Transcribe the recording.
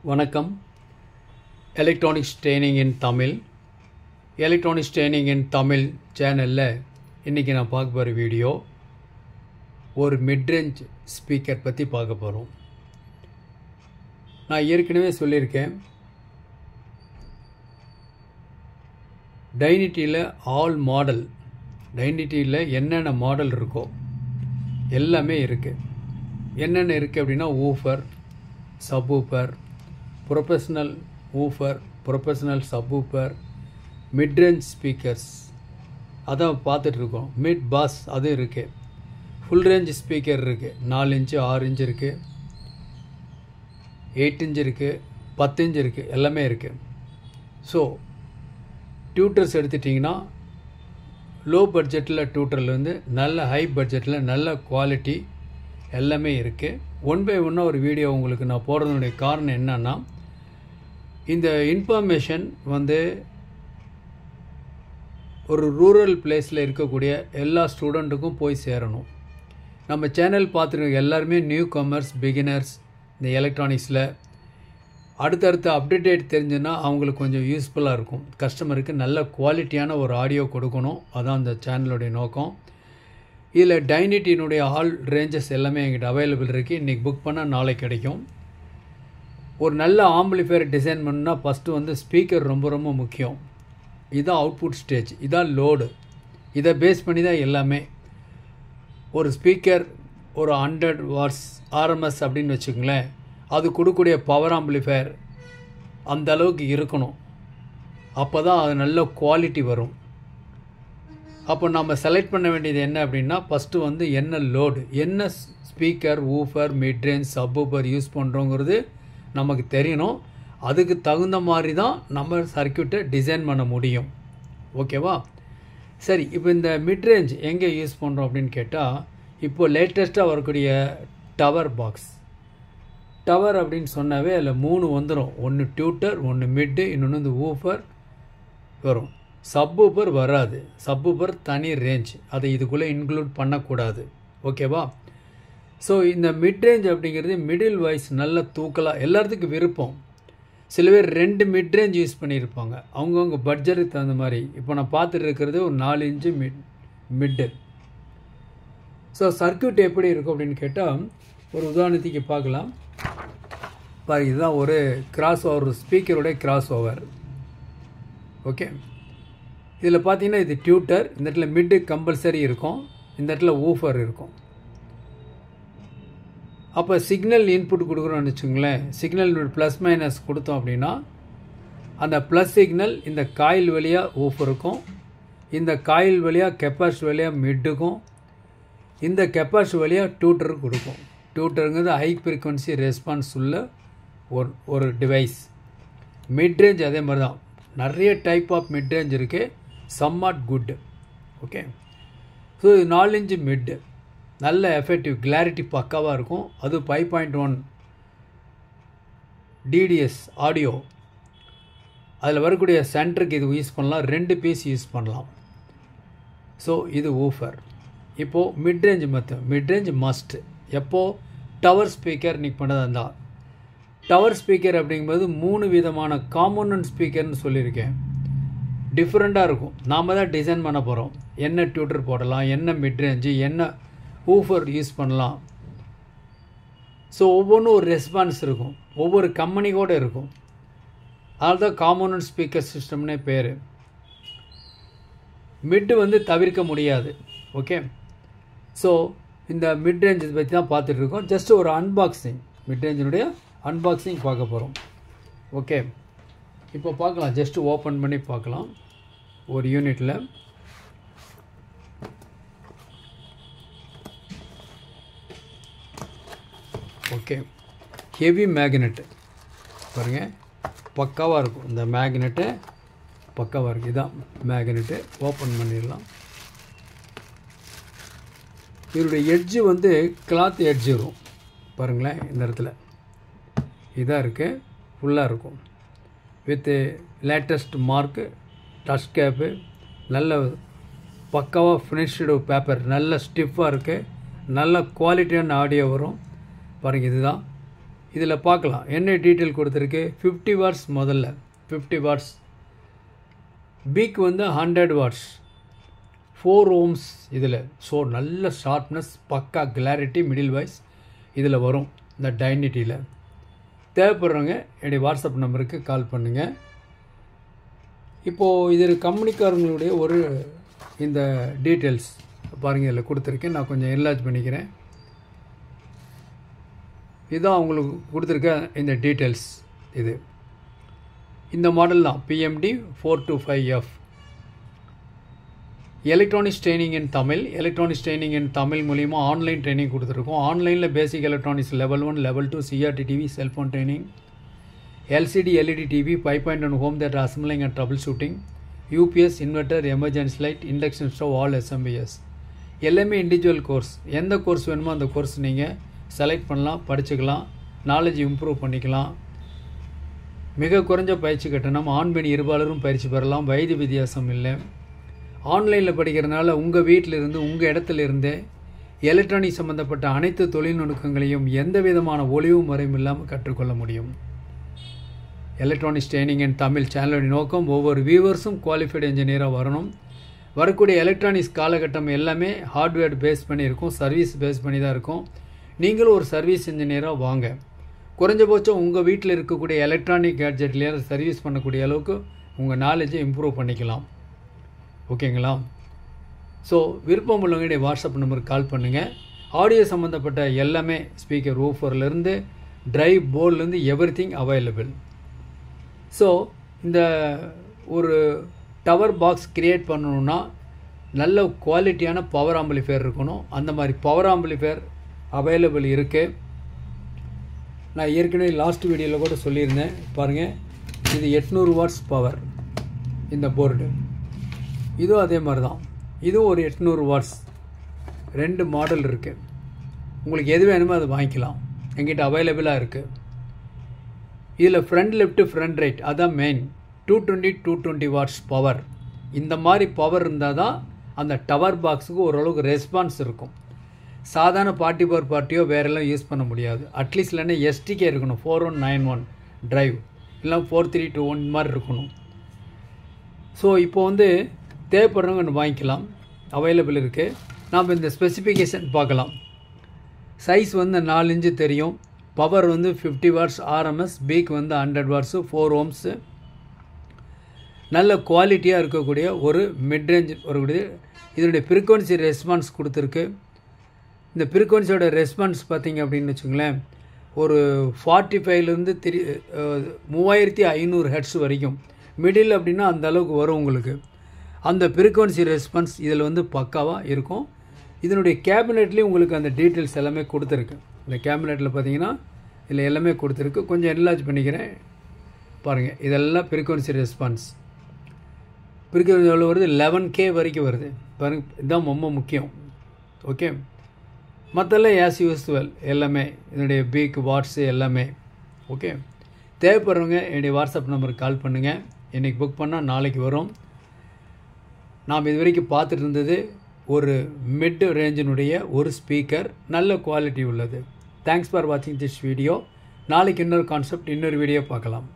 வணக்கம். Electronics training இன் தமிழ் சேனலில் இன்றைக்கி நான் பார்க்க போகிற வீடியோ ஒரு மிட்ரேஞ்ச் ஸ்பீக்கர் பற்றி பார்க்க போகிறோம். நான் ஏற்கனவே சொல்லியிருக்கேன், டைனிட்டியில் ஆல் மாடல், டைனிட்டியில் என்னென்ன மாடல் இருக்கோ எல்லாமே இருக்குது. என்னென்ன இருக்குது அப்படின்னா woofer, subwoofer, professional woofer, professional subwoofer, midrange speakers அதான் பார்த்துட்ருக்கோம். மிட் பாஸ் அது இருக்குது. ஃபுல் ரேஞ்ச் ஸ்பீக்கர் இருக்குது. 4 இன்ச்சு 6 இன்ச்சு இருக்குது, 8 இன்ச்சு இருக்குது, 10 இன்ச்சு இருக்குது, எல்லாமே இருக்குது. ஸோ டியூட்டர்ஸ் எடுத்துட்டிங்கன்னா லோ பட்ஜெட்டில் டியூட்டரில் வந்து நல்ல ஹை பட்ஜெட்டில் நல்ல குவாலிட்டி எல்லாமே இருக்குது. ஒன் பை ஒன்னாக ஒரு வீடியோ உங்களுக்கு நான் போடுறதுனுடைய காரணம் என்னன்னா, இந்த இன்ஃபர்மேஷன் வந்து ஒரு ரூரல் பிளேஸில் இருக்கக்கூடிய எல்லா ஸ்டூடெண்ட்டுக்கும் போய் சேரணும். நம்ம சேனல் பார்த்துருக்க எல்லாருமே நியூ கமர்ஸ், பிகினர்ஸ் இந்த எலக்ட்ரானிக்ஸில் அடுத்தடுத்த அப்டேட் தெரிஞ்சுன்னா அவங்களுக்கு கொஞ்சம் யூஸ்ஃபுல்லாக இருக்கும். கஸ்டமருக்கு நல்ல குவாலிட்டியான ஒரு ஆடியோ கொடுக்கணும், அதான் இந்த சேனலுடைய நோக்கம். இதில் டைனிட்டியினுடைய ஆல் ரேஞ்சஸ் எல்லாமே எங்கிட்ட அவைலபிள் இருக்குது. இன்றைக்கி புக் பண்ணால் நாளைக்கு கிடைக்கும். ஒரு நல்ல ஆம்பிளிஃபையர் டிசைன் பண்ணால் ஃபஸ்ட்டு வந்து ஸ்பீக்கர் ரொம்ப ரொம்ப முக்கியம். இதுதான் அவுட்புட் ஸ்டேஜ், இதான் லோடு. இதை பேஸ் பண்ணி தான் எல்லாமே. ஒரு ஸ்பீக்கர் ஒரு 100 வாட்ஸ் ஆர்எம்எஸ் அப்படின்னு வச்சுக்கோங்களேன், அது கொடுக்கக்கூடிய பவர் ஆம்பிளிஃபையர் அந்த அளவுக்கு இருக்கணும். அப்போ தான் அது நல்ல குவாலிட்டி வரும். அப்போ நம்ம செலக்ட் பண்ண வேண்டியது என்ன அப்படின்னா, ஃபஸ்ட்டு வந்து என்ன லோடு, என்ன speaker, woofer, midrange, subwoofer use பண்ணுறோங்கிறது நமக்கு தெரியணும். அதுக்கு தகுந்த மாதிரி தான் நம்ம சர்க்யூட்டை டிசைன் பண்ண முடியும். ஓகேவா? சரி, இப்போ இந்த மிட்ரேஞ்ச் எங்கே யூஸ் பண்ணுறோம் அப்படின்னு கேட்டால், இப்போது லேட்டஸ்ட்டாக வரக்கூடிய டவர் பாக்ஸ். டவர் அப்படின்னு சொன்னாவே அதில் 3 வந்துடும். ஒன்று டியூட்டர், ஒன்று மிட்டு, இன்னொன்று வந்து ஊஃபர் வரும். சப்வூஃபர் வராது. சப்வூஃபர் தனி ரேஞ்ச், அதை இதுக்குள்ளே இன்க்ளூட் பண்ணக்கூடாது. ஓகேவா? ஸோ இந்த மிட்ரேஞ்ச் அப்படிங்கிறது மிடில் வாய்ஸ் நல்ல தூக்கலாக எல்லாத்துக்கும் விருப்பம். சில பேர் 2 மிட்ரேஞ்ச் யூஸ் பண்ணியிருப்பாங்க, அவங்கவுங்க பட்ஜெட்டுக்கு தகுந்த மாதிரி. இப்போ நான் பார்த்துட்டு இருக்கிறது ஒரு 4 இன்ச்சு மிட்டு. ஸோ சர்க்யூட் எப்படி இருக்கும் அப்படின்னு கேட்டால், ஒரு உதாரணத்துக்கு பார்க்கலாம். இதுதான் ஒரு கிராஸ் ஓவர், ஸ்பீக்கருடைய கிராஸ் ஓவர். ஓகே, இதில் பார்த்தீங்கன்னா இது டியூட்டர், இந்த இடத்துல மிட்டு கம்பல்சரி இருக்கும், இந்த இடத்துல ஊஃபர் இருக்கும். அப்போ சிக்னல் இன்புட் கொடுக்குறோன்னு வச்சுங்களேன், சிக்னல் ப்ளஸ் மைனஸ் கொடுத்தோம் அப்படின்னா அந்த ப்ளஸ் சிக்னல் இந்த காயில் வழியாக ஊஃபருக்கும், இந்த காயில் வழியாக கெப்பாசிட்டி வழியாக மிட்டுக்கும், இந்த கெப்பாசிட்டி வழியாக டியூட்டருக்கு கொடுக்கும். டியூட்டருங்கிறது ஹை ஃப்ரீக்வன்சி ரெஸ்பான்ஸ் உள்ள ஒரு டிவைஸ். மிட்ரேஞ்ச் அதே மாதிரி தான். நிறைய டைப் ஆஃப் மிட்ரேஞ்ச் இருக்குது, சம்மாட் குட். ஓகே, ஸோ இது 4 இன்ச்சு மிட்டு, நல்ல எஃபெக்டிவ், கிளாரிட்டி பக்காவாக இருக்கும். அது 5.1 டிடிஎஸ் ஆடியோ. அதில் வரக்கூடிய சென்டருக்கு இது யூஸ் பண்ணலாம், 2 பீஸ் யூஸ் பண்ணலாம். ஸோ இது ஊஃபர். இப்போது மிட்ரேஞ்ச் மிட்ரேஞ்ச் மஸ்ட். எப்போது டவர் ஸ்பீக்கர் நீங்கள் பண்ணதாக இருந்தால். டவர் ஸ்பீக்கர் அப்படிங்கும்போது 3 விதமான காம்போனன்ட் ஸ்பீக்கர்னு சொல்லியிருக்கேன். டிஃப்ரெண்ட்டாக இருக்கும். நாம் தான் டிசைன் பண்ண போகிறோம். என்ன டியூட்டர் போடலாம், என்ன மிட்ரேஞ்சு, என்ன ஊஃபர் யூஸ் பண்ணலாம். ஸோ ஒவ்வொன்றும் ஒரு ரெஸ்பான்ஸ் இருக்கும், ஒவ்வொரு கம்பெனியோடு இருக்கும். அதுதான் காம்போனன்ட் ஸ்பீக்கர் சிஸ்டம்னே பேர். மிட்டு வந்து தவிர்க்க முடியாது. ஓகே, ஸோ இந்த மிட்ரேஞ்ச் பற்றி தான் பார்த்துட்ருக்கோம். ஜஸ்ட் ஒரு அன்பாக்சிங், மிட்ரேஞ்சினுடைய அன்பாக்சிங் பார்க்க போகிறோம். ஓகே, இப்போ பார்க்கலாம். ஜஸ்ட்டு ஓப்பன் பண்ணி பார்க்கலாம் ஒரு யூனிட்டில். ஓகே, ஹெவி மேக்னெட்டு பாருங்கள், பக்காவாக இருக்கும். இந்த மேக்னெட்டு பக்காவாக இருக்குது. இதுதான் மேக்னெட்டு. ஓப்பன் பண்ணிடலாம். இதனுடைய எட்ஜு வந்து கிளாத் எட்ஜு வரும் பாருங்களேன். இந்த இடத்துல இதாக இருக்குது, ஃபுல்லாக இருக்கும். With latest mark, touch cap, நல்ல பக்காவாக ஃபினிஷ்டு பேப்பர், நல்ல ஸ்டிஃபாக இருக்குது, நல்ல குவாலிட்டியான ஆடியோ வரும் பாருங்கள். இதுதான் இதில் பார்க்கலாம் என்ன டீட்டெயில் கொடுத்துருக்கு. 50 வாட்ஸ் முதல்ல 50 வாட்ஸ், பீக் வந்து 100 வாட்ஸ், 4 ohms இதில். ஸோ நல்ல ஷார்ப்னஸ், பக்கா கிளாரிட்டி, மிடில் வாய்ஸ் இதில் வரும் இந்த டைனிட்டியில். தேவைப்படுறவங்க என்னுடைய வாட்ஸ்அப் நம்பருக்கு கால் பண்ணுங்கள். இப்போது இதில் கம்பெனிக்காரங்களுடைய ஒரு இந்த டீட்டெயில்ஸ் பாருங்கள் இதில் கொடுத்துருக்கேன். நான் கொஞ்சம் என்லார்ஜ் பண்ணிக்கிறேன். இதுதான் அவங்களுக்கு கொடுத்துருக்க இந்த டீட்டெயில்ஸ். இது இந்த மாடல் தான் PMD 425F. எலக்ட்ரானிக்ஸ் ட்ரைனிங் இன் தமிழ். எலக்ட்ரானிக்ஸ் ட்ரைனிங் இன் தமிழ் மூலிமா ஆன்லைன் ட்ரைனிங் கொடுத்துருக்கோம். ஆன்லைனில் பேசிக் electronics level 1, level 2, CRT TV, cellphone training, LCD LED TV, 5.1 home theatre assembling and trouble shooting, UPS, inverter, emergency light, induction stove, all SMBS. எல்லாமே individual course. எந்த course வேணுமோ அந்த course நீங்கள் select பண்ணலாம், படிச்சுக்கலாம், knowledge improve பண்ணிக்கலாம். மிக குறைஞ்ச பயிற்சி கட்டணம். ஆண் பெண் இருபாலரும் பயிற்சி பெறலாம். வயது வித்தியாசம் இல்லை. ஆன்லைனில் படிக்கிறதுனால உங்கள் வீட்டிலிருந்து உங்கள் இடத்துல இருந்தே எலக்ட்ரானிக் சம்மந்தப்பட்ட அனைத்து தொழில்நுட்பங்களையும் எந்த விதமான ஒளிவு முறையும் இல்லாமல் கற்றுக்கொள்ள முடியும். எலக்ட்ரானிக்ஸ் ட்ரைனிங் இன் தமிழ் சேனலுடைய நோக்கம் ஒவ்வொரு வியூவர்ஸும் குவாலிஃபைடு என்ஜினியராக வரணும். வரக்கூடிய எலக்ட்ரானிக்ஸ் காலகட்டம் எல்லாமே ஹார்ட்வேர் பேஸ் பண்ணி இருக்கும், சர்வீஸ் பேஸ் பண்ணி தான் இருக்கும். நீங்களும் ஒரு சர்வீஸ் இன்ஜினியராக வாங்க. குறைஞ்சபட்சம் உங்கள் வீட்டில் இருக்கக்கூடிய எலக்ட்ரானிக் கேட்ஜெட்லேயே சர்வீஸ் பண்ணக்கூடிய அளவுக்கு உங்கள் நாலேஜை இம்ப்ரூவ் பண்ணிக்கலாம். ஓகேங்களா? ஸோ விருப்பம் உள்ளவங்களுடைய வாட்ஸ்அப் நம்பருக்கு கால் பண்ணுங்கள். ஆடியோ சம்மந்தப்பட்ட எல்லாமே ஸ்பீக்கர், ஊஃபர்லேருந்து ட்ரைவ் போர்ட்லேருந்து எவ்ரிதிங் அவைலபிள். ஸோ இந்த ஒரு டவர் பாக்ஸ் க்ரியேட் பண்ணணுன்னா நல்ல குவாலிட்டியான பவர் ஆம்பிளிஃபையர் இருக்கணும். அந்த மாதிரி பவர் ஆம்பிளிஃபையர் அவைலபிள் இருக்குது. நான் ஏற்கனவே லாஸ்ட் வீடியோவில் கூட சொல்லியிருந்தேன். பாருங்கள், இது 800 வாட்ஸ் பவர் இந்த போர்டு. இதுவும் அதே மாதிரி தான். இதுவும் ஒரு 800 வாட்ஸ். 2 மாடல் இருக்குது. உங்களுக்கு எது வேணுமோ அதை வாங்கிக்கலாம். எங்கிட்ட அவைலபிளாக இருக்குது. இதில் ஃப்ரண்ட் லெஃப்ட்டு, ஃப்ரண்ட் ரைட், அதான் மெயின். 220 watts power. இந்த மாதிரி பவர் இருந்தால் தான் அந்த டவர் பாக்ஸுக்கு ஓரளவுக்கு ரெஸ்பான்ஸ் இருக்கும். சாதாரண பார்ட்டி பவர் பார்ட்டியோ வேறெல்லாம் யூஸ் பண்ண முடியாது. அட்லீஸ்ட் இல்லைன்னா STK இருக்கணும், 4191 ட்ரைவ், இல்லை 4321 மாதிரி இருக்கணும். ஸோ இப்போ வந்து தேவைப்படுறவங்க வாங்கிக்கலாம், அவைலபிள் இருக்குது. நாம் இந்த ஸ்பெசிஃபிகேஷன் பார்க்கலாம். சைஸ் வந்து 4 இன்ச்சு தெரியும். பவர் வந்து 50 வாட்ஸ் RMS, பீக் வந்து 100 வாட்ஸு, 4 ohms. நல்ல குவாலிட்டியாக இருக்கக்கூடிய ஒரு மிட்ரேஞ்ச் வரக்கூடிய இதனுடைய ஃப்ரீக்வன்சி ரெஸ்பான்ஸ் கொடுத்துருக்கு. இந்த ஃப்ரீக்வன்சியோட ரெஸ்பான்ஸ் பார்த்திங்க அப்படின்னு வச்சுங்களேன், ஒரு 45லேருந்து 3500 ஹெர்ட்ஸ் வரைக்கும். மிடில் அப்படின்னா அந்த அளவுக்கு வரும் உங்களுக்கு. அந்த ஃப்ரீக்வன்சி ரெஸ்பான்ஸ் இதில் வந்து பக்காவாக இருக்கும். இதனுடைய கேபினெட்லேயும் உங்களுக்கு அந்த டீட்டெயில்ஸ் எல்லாமே கொடுத்துருக்கு. இந்த கேபினெட்டில் பார்த்தீங்கன்னா இதில் எல்லாமே கொடுத்துருக்கு. கொஞ்சம் என்லார்ஜ் பண்ணிக்கிறேன் பாருங்கள். இதெல்லாம் ஃப்ரீக்வன்சி ரெஸ்பான்ஸ். ஃப்ரீக்வன்சி எவ்வளோ வருது? 11K வரைக்கும் வருது பாருங்கள். இதுதான் ரொம்ப முக்கியம். ஓகே, மற்றெல்லாம் ஆஸ் யூஸ்வல் எல்லாமே இதனுடைய பீக், வாட்ஸு எல்லாமே ஓகே. தேவைப்படுறவங்க என்னுடைய வாட்ஸ்அப் நம்பருக்கு கால் பண்ணுங்கள். இன்றைக்கி புக் பண்ணால் நாளைக்கு வரும். நாம் இது வரைக்கும் பார்த்துட்டு இருந்தது ஒரு மிட் ரேஞ்சினுடைய ஒரு ஸ்பீக்கர், நல்ல குவாலிட்டி உள்ளது. தேங்க்ஸ் ஃபார் வாட்சிங் திஸ் வீடியோ. நாளைக்கு இன்னொரு கான்செப்ட், இன்னொரு வீடியோ பார்க்கலாம்.